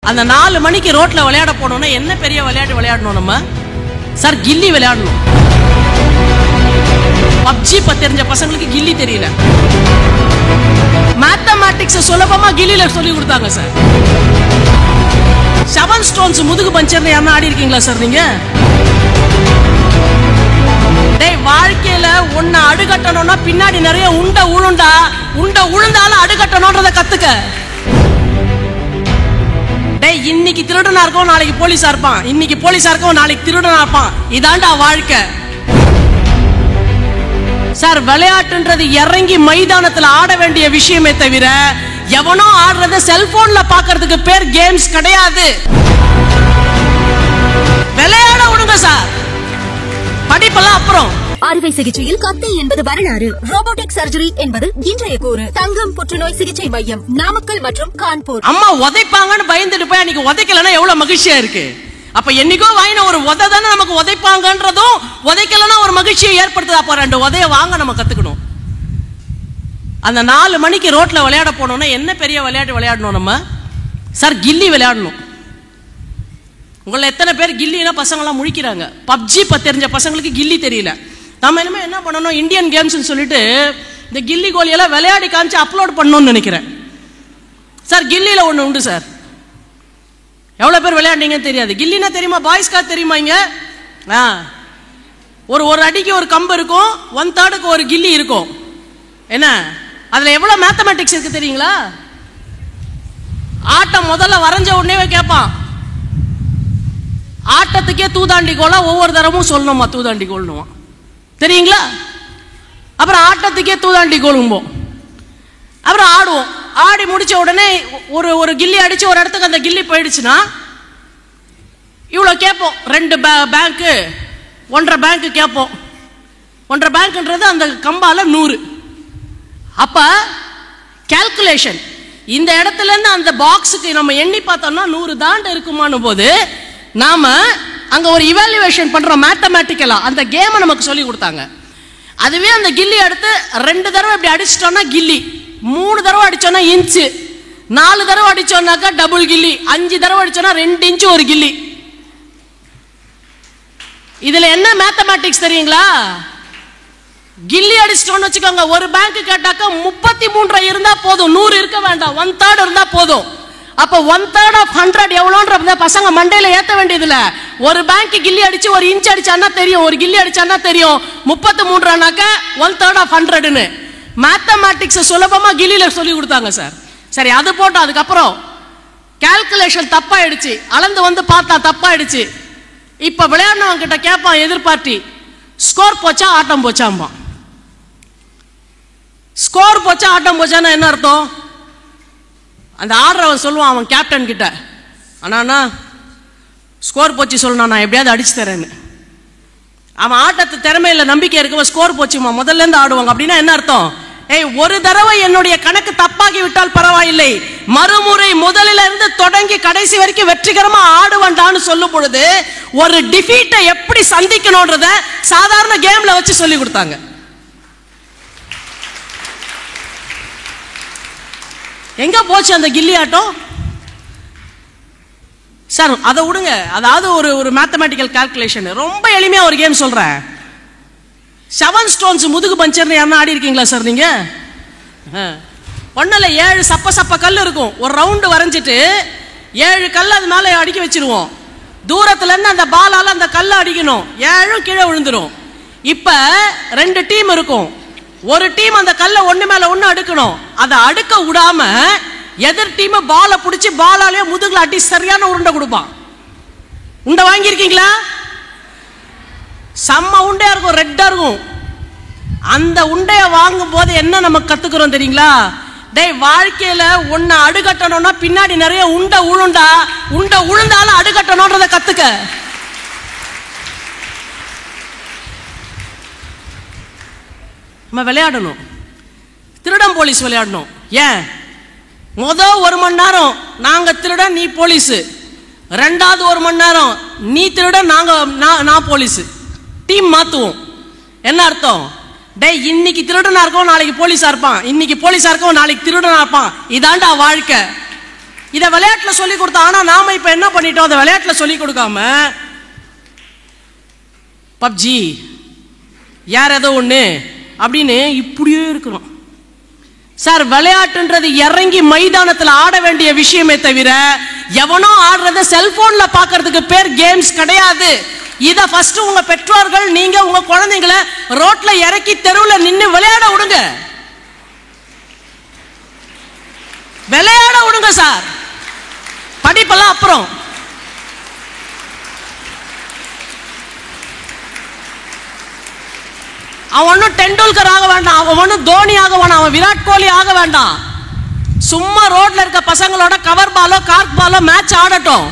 அந்த 4 மணிக்கு ரோட்ல விளையாட போனோம்னா என்ன பெரிய விளையாட்டு விளையாடணும் நம்ம சார்? கில்லி விளையாடணும். பப்ஜி தெரிஞ்ச பசங்களுக்கு கில்லி தெரியல. மேத்தமேட்டிக்ஸ் சுலபமா கில்லில சொல்லி கொடுத்தாங்க சார். 7 ஸ்டோன்ஸ் முதுகு பஞ்சர்னு யாரா ஆடி இருக்கீங்களா சார் நீங்க? டேய், வாழ்க்கையில ஒன்ன அடுகட்டணும்னா பின்னாடி நிறைய உண்ட உழுந்தாலும் அடுகட்டணும்ன்றத கத்துக்க. டேய், இன்னைக்கு திருடனா இருக்கும் நாளைக்கு போலீஸா இருப்பான், இன்னைக்கு போலீஸா இருக்கும் நாளைக்கு திருடனா இருப்பான். இதாண்டா வாழ்க்கை சார். விளையாட்டுன்றது இறங்கி மைதானத்துல ஆட வேண்டிய விஷயமே தவிர எவனோ ஆடுறத செல்போன்ல பாக்குறதுக்கு பேர் கேம்ஸ் கிடையாது. விளையாட விடுங்க சார், படிப்பெல்லாம் அப்புறம். அறுவை சிகிச்சையில் கத்தை என்பது வரலாறு, ரோபோட்டிக் சர்ஜரி என்பது இன்றைய கூறு. தங்கம் புற்றுநோய் சிகிச்சை மையம் நாமக்கல் மற்றும் கான்பூர். அம்மா உதைப்பாங்கன்னு பயந்துட்டு போய் அன்னைக்கு உதைக்கலன்னா எவ்வளவு மகிழ்ச்சியா இருக்கு. அப்ப என்னைக்கோ வாங்கின ஒரு உதை தானே நமக்கு உதைப்பாங்கன்றதும் உதைக்கலன்னா ஒரு மகிழ்ச்சியை ஏற்படுத்துது. அப்ப 2 உதைய வாங்க நம்ம கத்துக்கணும். அந்த 4 மணிக்கு ரோட்ல விளையாட போனோம்னா என்ன பெரிய விளையாட்டு விளையாடணும் நம்ம சார்? கில்லி விளையாடணும். உங்களை எத்தனை பேர் கில்லினா பசங்களாம் முழிக்கிறாங்க. பப்ஜி தெரிஞ்ச பசங்களுக்கு கில்லி தெரியல. நம்ம இனிமே என்ன பண்ணணும், இந்தியன் கேம்ஸ் சொல்லிட்டு இந்த கில்லி கோலியெல்லாம் விளையாடி காமிச்சு அப்லோட் பண்ணணும்னு நினைக்கிறேன் சார். கில்லியில ஒண்ணு உண்டு சார். எவ்வளவு பேர் விளையாண்டீங்கன்னு தெரியாது. கில்லினா தெரியுமா? பாய்ஸ்கா தெரியுமா? இங்க ஒரு அடிக்கு ஒரு கம்பு இருக்கும், 1/3க்கு ஒரு கில்லி இருக்கும். என்ன அதுல எவ்வளவு மேத்தமேட்டிக்ஸ் இருக்கு தெரியுங்களா? ஆட்டம் முதல்ல வரைஞ்ச உடனே கேட்பான், ஆட்டத்துக்கே தூதாண்டி கோலா ஒவ்வொரு தரமும் சொல்லணுமா தூதாண்டி கோல்னுவான் தெரியுங்களா? அப்புறம் ஆட்டத்துக்கே தூதாண்டி கோலும்போம். அப்புறம் ஆடுவோம். ஆடி முடிச்ச உடனே ஒரு கில்லி அடிச்சு ஒரு இடத்துக்கு அந்த கில்லி போயிடுச்சுன்னா இவ்வளவு கேட்போம். 2 பேங்க்கு 1.5 பேங்க் கேட்போம். 1.5 பேங்க்ன்றது அந்த கம்பால 100. அப்ப கால்குலேஷன் இந்த இடத்துல இருந்து அந்த பாக்ஸுக்கு நம்ம எண்ணி பார்த்தோம்னா 100 தாண்டு இருக்குமான்னு போது நாம அங்க ஒரு இவாலுவேஷன் பண்றோம் மேத்தமேட்டிக்கலா. அந்த கேமை நமக்கு சொல்லி கொடுத்தாங்க. அதுவே அந்த கில்லி எடுத்து 2 தடவை இப்படி அடிச்சிட்டோம்னா கில்லி, 3 தடவை அடிச்சோம்னா இன்ச்சு, 4 தடவை அடிச்சோம்னாக்கா டபுள் கில்லி, 5 தடவை அடிச்சோம்னா 2 இன்ச்சு ஒரு கில்லி. இதுல என்ன மேத்தமேட்டிக்ஸ் தெரியுங்களா? கில்லி அடிச்சிட்டோம்னு வச்சுக்கோங்க, ஒரு பேங்க் கேட்டாக்கா 33 இருந்தா போதும், 100 இருக்க வேண்டாம், 1/3 இருந்தா போதும். அப்ப 1/3 of 100 எவ்வளோன்ற பசங்க மண்டையில ஏத்த வேண்டியதுல. ஒரு பேங்க் கில்லி அடிச்சு ஒரு இன்ச் அடிச்சானா தெரியும், ஒரு கில்லி அடிச்சானா தெரியும் 33 1/3 of 100ன்னு. மேத்தமேட்டிக்ஸ் சுலபமா கில்லில சொல்லி கொடுத்தாங்க சார். சரி, அது போட்டோம். அதுக்கப்புறம் கால்குலேஷன் தப்பாயிடுச்சு, அளந்து வந்து பார்த்தா தப்பாயிடுச்சு. இப்ப விளையாடுனவங்க கிட்ட கேட்பான் எதிர்பார்ட்டி, ஸ்கோர் போச்சா ஆட்டம் போச்சாம்பா. ஸ்கோர் போச்சா ஆட்டம் போச்சான்னா என்ன அர்த்தம்? அந்த ஆடுறவன் சொல்லுவான் அவன் கேப்டன் கிட்ட, அண்ணா ஸ்கோர் போச்சு சொல்லணும், நான் எப்படியாவது அடிச்சு தரேன்னு. அவன் ஆட்டத்து திறமையில நம்பிக்கை இருக்க ஸ்கோர் போச்சுமா முதல்ல இருந்து ஆடுவாங்க. அப்படின்னா என்ன அர்த்தம்? ஏய், ஒரு தடவை என்னுடைய கணக்கு தப்பாகி விட்டால் பரவாயில்லை, மறுமுறை முதலில் இருந்து தொடங்கி கடைசி வரைக்கும் வெற்றிகரமா ஆடுவான்டான்னு சொல்லும் பொழுது ஒரு டிஃபீட்டை எப்படி சந்திக்கணும்ன்றத சாதாரண கேம்ல வச்சு சொல்லி கொடுத்தாங்க. எங்க போச்சு அந்த கில்லி ஆட்டம் சார்? அதை விடுங்க. அதாவது ஒரு மேத்தமேட்டிக்கல் கால்குலேஷன் ரொம்ப எளிமையா ஒரு கேம் சொல்றேன். 7 ஸ்டோன்ஸ் முதுகு பஞ்சர்னு யாரா ஆடி இருக்கீங்களா சார் நீங்க? ஒண்ணுல 7 சப்ப கல் இருக்கும். ஒரு ரவுண்டு வரைஞ்சிட்டு 7 கல் அது மேல அடிக்க வச்சிருவோம். தூரத்துல இருந்து அந்த பாலால அந்த கல்ல அடிக்கணும், 7ம் கீழே விழுந்துரும். இப்ப 2 டீம் இருக்கும். ஒரு டீம் அந்த கல்ல ஒண்ணு மேல ஒண்ணு அடுக்கணும். அதை அடுக்க விடாம எதிர் டீம் பால புடிச்சு பாலாலே முதுகுல அடி சரியான உருண்டை கொடுப்பான். உண்டை வாங்கியிருக்கீங்களா? செம்ம உண்டையா இருக்கும், ரெட்டா இருக்கும். அந்த உண்டைய வாங்கும் போது என்ன நம்ம கத்துக்கிறோம் தெரியுங்களா? டேய், வாழ்க்கையில ஒன்ன அடுகட்டணும்னா பின்னாடி நிறைய உண்ட உழுந்தாலும் அடுகட்டணும்ன்றத கத்துக்க. நம்ம விளையாடணும், திருடன் போலீஸ் விளையாடணும். ஏன்? முதல் 1 மணி நேரம் நாங்க திருடன் நீ போலீஸ், 2வது 1 மணி நேரம் நீ திருடன் நான் போலீஸ். டீம் மாத்துவோம். என்ன அர்த்தம்? டேய், இன்னைக்கு திருடனா இருக்கும் நாளைக்கு போலீஸா இருப்பான், இன்னைக்கு போலீஸா இருக்கும் நாளைக்கு திருடனா இருப்பான். இதாண்டா வாழ்க்கை. இதை விளையாட்டுல சொல்லி கொடுத்தா. ஆனா நாம இப்ப என்ன பண்ணிட்டோம், அதை விளையாட்டுல சொல்லி கொடுக்காம பப்ஜி யார் ஏதோ ஒண்ணு அப்படின்னு இப்படியே இருக்கிறோம். சார், விளையாட்டுன்றது இறங்கி மைதானத்தில் ஆட வேண்டிய விஷயமே தவிர எவனோ ஆடுறத செல்போன்ல பாக்குறதுக்கு பேர் கேம்ஸ் கிடையாது. இத ஃபர்ஸ்ட் உங்க பெற்றோர்கள் நீங்க உங்க குழந்தைகளை ரோட்ல இறக்கி தெருவில் நின்று விளையாட விடுங்க, விளையாட விடுங்க சார். படிப்பெல்லாம் அப்புறம். அவன் ஒன்னும் டெண்டுல்கர் ஆக வேண்டாம், அவன் ஒன்னும் தோனி ஆக வேண்டாம், அவன் விராட் கோலி ஆக வேண்டாம். சும்மா ரோட்ல இருக்க பசங்களோட கவர் பாலோ கார்க் பாலோ மேட்ச் ஆடட்டும்.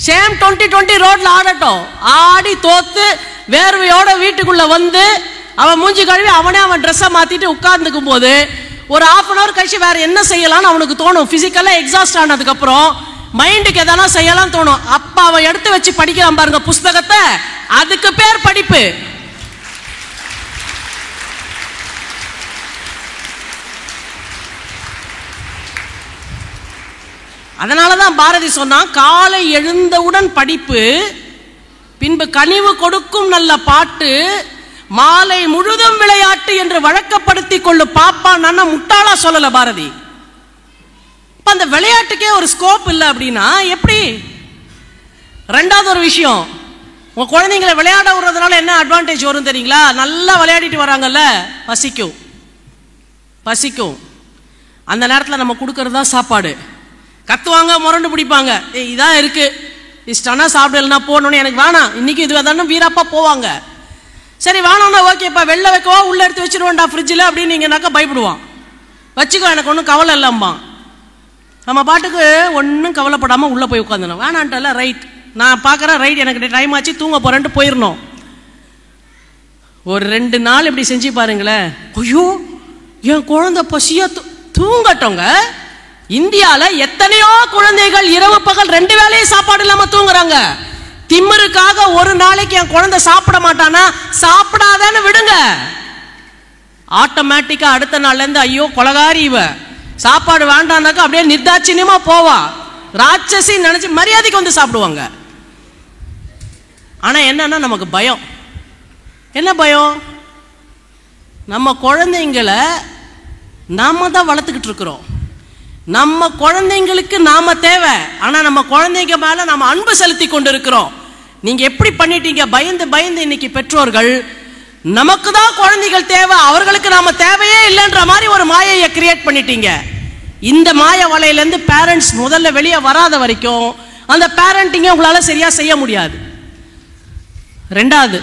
சேம் 2020 ரோட்ல ஆடட்டும். ஆடி தோத்து வேர்வையோட வீட்டுக்குள்ள வந்து அவன் மூஞ்சி கழுவி அவனே அவன் ட்ரெஸ்ஸை மாத்திட்டு உட்கார்ந்துக்கும் போது ஒரு ½ an hour கழிச்சு வேற என்ன செய்யலாம்னு அவனுக்கு தோணும். பிசிக்கலா எக்ஸாஸ்ட் ஆனதுக்கு அப்புறம் மைண்டுக்கு எதனா செய்யலாம் தோணும். அப்ப அவன் எடுத்து வச்சு படிக்கிறான் பாருங்க புஸ்தகத்தை, அதுக்கு பேர் படிப்பு. அதனாலதான் பாரதி சொன்னான், காலை எழுந்தவுடன் படிப்பு, பின்பு கனிவு கொடுக்கும் நல்ல பாட்டு, மாலை முழுதும் விளையாட்டு என்று வழக்கப்படுத்தி கொள்ளு பாப்பா. நான் முட்டாளா சொல்லல பாரதி. அந்த விளையாட்டுக்கே ஒரு ஸ்கோப் இல்லை அப்படின்னா எப்படி? ரெண்டாவது ஒரு விஷயம், உங்க குழந்தைங்களை விளையாட விடுறதுனால என்ன அட்வான்டேஜ் வரும் தெரியுங்களா? நல்லா விளையாடிட்டு வராங்கல்ல, பசிக்கும் பசிக்கும். அந்த நேரத்தில் நம்ம கொடுக்கறது தான் சாப்பாடு. கத்துவாங்க, முரண்டு பிடிப்பாங்க, இதான் இருக்கு இஷ்டம்னா சாப்பிடலன்னா போனோன்னு எனக்கு வேணாம் இன்னைக்கு இது தானே வீராப்பா போவாங்க. சரி வேணாம்னா ஓகேப்பா, வெளில வைக்கவா உள்ள எடுத்து வச்சிருவோம்டா ஃப்ரிட்ஜில் அப்படின்னு நீங்கனாக்கா பயப்படுவான். வச்சுக்கோ எனக்கு ஒன்றும் கவலை இல்லம்மா. நம்ம பாட்டுக்கு ஒன்றும் கவலைப்படாமல் உள்ளே போய் உட்காந்துணும். வேணான்ட்டல ரைட், நான் பார்க்குறேன் ரைட், எனக்கு டைம் ஆச்சு தூங்க போகிறேன்ட்டு போயிடணும். ஒரு 2 நாள் இப்படி செஞ்சு பாருங்களேன். ஐயோ என் குழந்தை பசியா தூங்கட்டோங்க. இந்தியாவில் எத்தனையோ குழந்தைகள் இரவு பகல் 2 வேளையும் சாப்பாடு இல்லாம தூங்குறாங்க. திமிருக்காக ஒரு நாளைக்கு என் குழந்தை சாப்பிட மாட்டானா, சாப்பிடாதான்னு விடுங்க, ஆட்டோமேட்டிக்கா அடுத்த நாள்ல இருந்து ஐயோ கொலகாரி இவ சாப்பாடு வேண்டான்னாக்கா அப்படியே நிர்தாட்சியமா போவா, ராட்சசி நினைச்சு மரியாதைக்கு வந்து சாப்பிடுவாங்க. ஆனா என்னன்னா நமக்கு பயம். என்ன பயம்? நம்ம குழந்தைங்களை நாம தான் வளர்த்துக்கிட்டு இருக்கிறோம். நம்ம குழந்தைங்களுக்கு நாம தேவை, ஆனா நம்ம குழந்தைங்க மேல நாம அன்பு செலுத்தி கொண்டு இருக்கிறோம். நீங்க எப்படி பண்ணிட்டீங்க? பயந்து பயந்து இன்னைக்கு பெற்றோர்கள் நமக்கு தான் குழந்தைகள் தேவை, அவர்களுக்கு நாம தேவையே இல்லைன்ற மாதிரி ஒரு மாயையை கிரியேட் பண்ணிட்டீங்க. இந்த மாய வலையில இருந்து பேரண்ட்ஸ் முதல்ல வெளியே வராத வரைக்கும் அந்த பேரண்டிங்கை உங்களால சரியா செய்ய முடியாது. ரெண்டாவது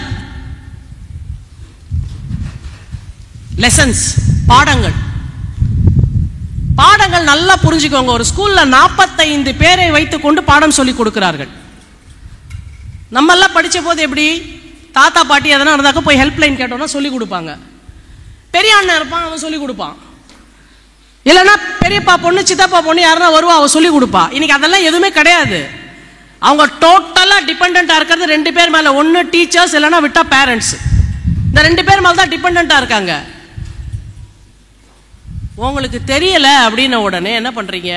லெசன்ஸ், பாடங்கள். பாடங்கள் நல்லா புரிஞ்சுக்கோங்க. ஒரு ஸ்கூல்ல 45 பேரை வைத்துக் கொண்டு பாடம் சொல்லி கொடுக்கிறார்கள். நம்ம எல்லாம் படிச்ச போது எப்படி? தாத்தா பாட்டி எதனா இருந்தாக்க போய் ஹெல்ப்லைன் கேட்டோம்னா சொல்லி கொடுப்பாங்க. பெரிய அண்ணன் இருப்பான், அவன் சொல்லி கொடுப்பான். இல்லைன்னா பெரியப்பா பொண்ணு சித்தப்பா பொண்ணு யாருன்னா வருவா, அவன் சொல்லி கொடுப்பா. இன்னைக்கு அதெல்லாம் எதுவுமே கிடையாது. அவங்க டோட்டலா டிபெண்டா இருக்கிறது 2 பேர் மேல. ஒன்னு டீச்சர்ஸ், இல்லைன்னா விட்டா பேரண்ட்ஸ். இந்த 2 பேர் மேல தான் டிபெண்டா இருக்காங்க. உங்களுக்கு தெரியல அப்படின்ன உடனே என்ன பண்றீங்க?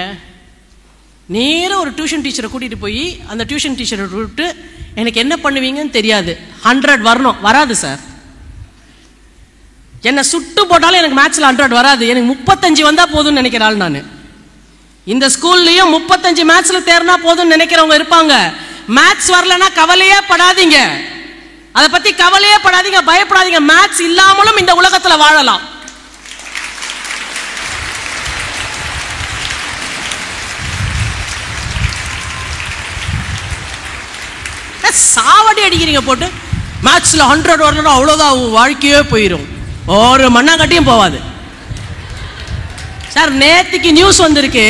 நேரம் ஒரு டியூஷன் டீச்சரை கூட்டிட்டு போய் அந்த டியூஷன் டீச்சரை விட்டு எனக்கு என்ன பண்ணுவீங்கன்னு தெரியாது, 100 வரணும். வராது சார். என்னை சுட்டு போட்டாலும் எனக்கு மேத்ஸ்ல 100 வராது, எனக்கு 35 வந்தா போதும்னு நினைக்கிறாள் நான். இந்த ஸ்கூல்லயும் 35 மேத்ஸ்ல தேர்னா போதும்னு நினைக்கிறவங்க இருப்பாங்க. மேத்ஸ் வரலன்னா கவலையே படாதீங்க, அதை பத்தி கவலையே படாதீங்க, பயப்படாதீங்க. மேத்ஸ் இல்லாமலும் இந்த உலகத்துல வாழலாம். சாவடி அடிக்கிறீங்க போட்டு. மேத்ஸ்ல 100 வரணும், அவ்வளவுதான், வாழ்க்கையே போயிடும், ஒரு மண்ணாங்கட்டியும் போவாது. சார் நேத்துக்கு நியூஸ் வந்திருக்கு,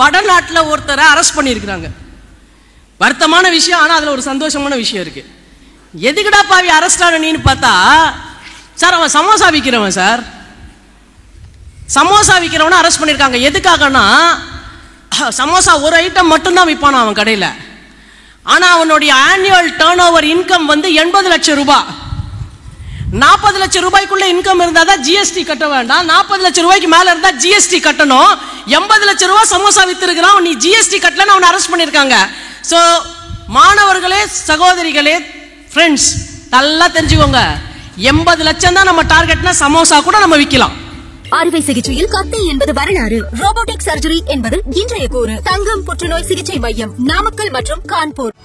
வடநாட்டில் ஒருத்தரை அரெஸ்ட் பண்ணியிருக்கிறாங்க. வருத்தமான விஷயம், ஆனால் அதில் ஒரு சந்தோஷமான விஷயம் இருக்கு. எதுக்குடா பாவி அரெஸ்ட் ஆன நீன்னு பார்த்தா, சார் அவன் சமோசா விற்கிறவன். சார் சமோசா விற்கிறவனை அரெஸ்ட் பண்ணியிருக்காங்க. எதுக்காகனா, சமோசா ஒரு ஐட்டம் மட்டும்தான் விற்பானா அவன் கடையில். ஆனால் அவனுடைய ஆனுவல் டர்ன் ஓவர் இன்கம் வந்து 80 லட்சம் ரூபாய். 40 லட்சம் ரூபாய்க்குள்ள இன்கம் இருந்தாதான் ஜிஎஸ்டி கட்ட வேண்டாம், 40 லட்சம் ரூபாய்க்கு மேல இருந்தா ஜிஎஸ்டி கட்டணும். 80 லட்சம் ரூபாய் சமோசா வித்திருக்கிறான், நீ ஜிஎஸ்டி கட்டலன்னு அவனை அரெஸ்ட் பண்ணிருக்காங்க. சோ மாணவர்களே, சகோதரிகளே, ஃப்ரெண்ட்ஸ், நல்லா தெரிஞ்சுக்கோங்க, 80 லட்சம் தான் நம்ம டார்கெட்னா சமோசா கூட நம்ம விக்கலாம். அறுவை சிகிச்சையில் கத்தை என்பது வரலாறு, ரோபோட்டிக் சர்ஜரி என்பது இன்றைய கூறு. தங்கம் புற்றுநோய் சிகிச்சை மையம், நாமக்கல் மற்றும் கான்பூர்.